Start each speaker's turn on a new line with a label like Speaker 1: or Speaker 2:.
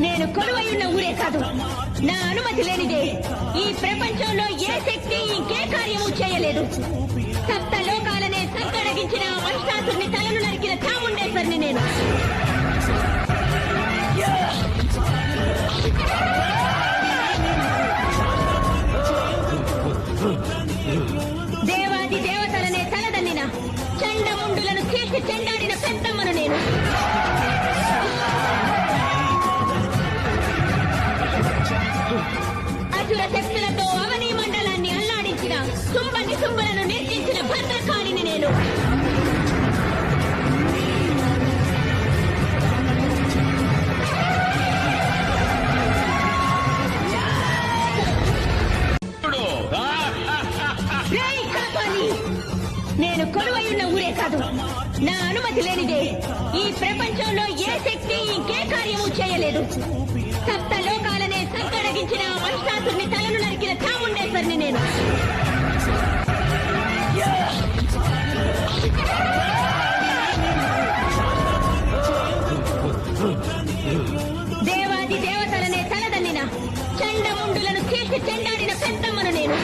Speaker 1: నేను కొలువై ఉన్న ఊరే కాదు, నా అనుమతి లేనిదే ఈ ప్రపంచంలో ఏ శక్తి ఇంకే కార్యము చేయలేదు. సప్త లోకాలనే సంకడగించిన మహిషాసుని తలను నరికిన చాముండేశ్వరిని నేను. దేవాది దేవతలనే తలదన్నిన చండముండులను చీల్చి చెండాడిన పెద్దమ్మను నేను. అసుర శక్తులతో అవని మండలాన్ని అల్లాడించిన సుంబలను నిర్జించిన భద్రకాళిని నేను. నేను కొలువై ఉన్న ఊరే కాదు, నా అనుమతి లేనిదే ఈ ప్రపంచంలో ఏ శక్తి ఇంకే కార్యము చేయలేదు. సప్త లోకాలనే సంకడగించిన మహిషాసుని తలను నరికిన చాముండేశ్వరిని నేను. దేవాది దేవతలనే తలదన్నిన చండముండులను చీల్చి చెండాడిన పెద్దమ్మను నేను.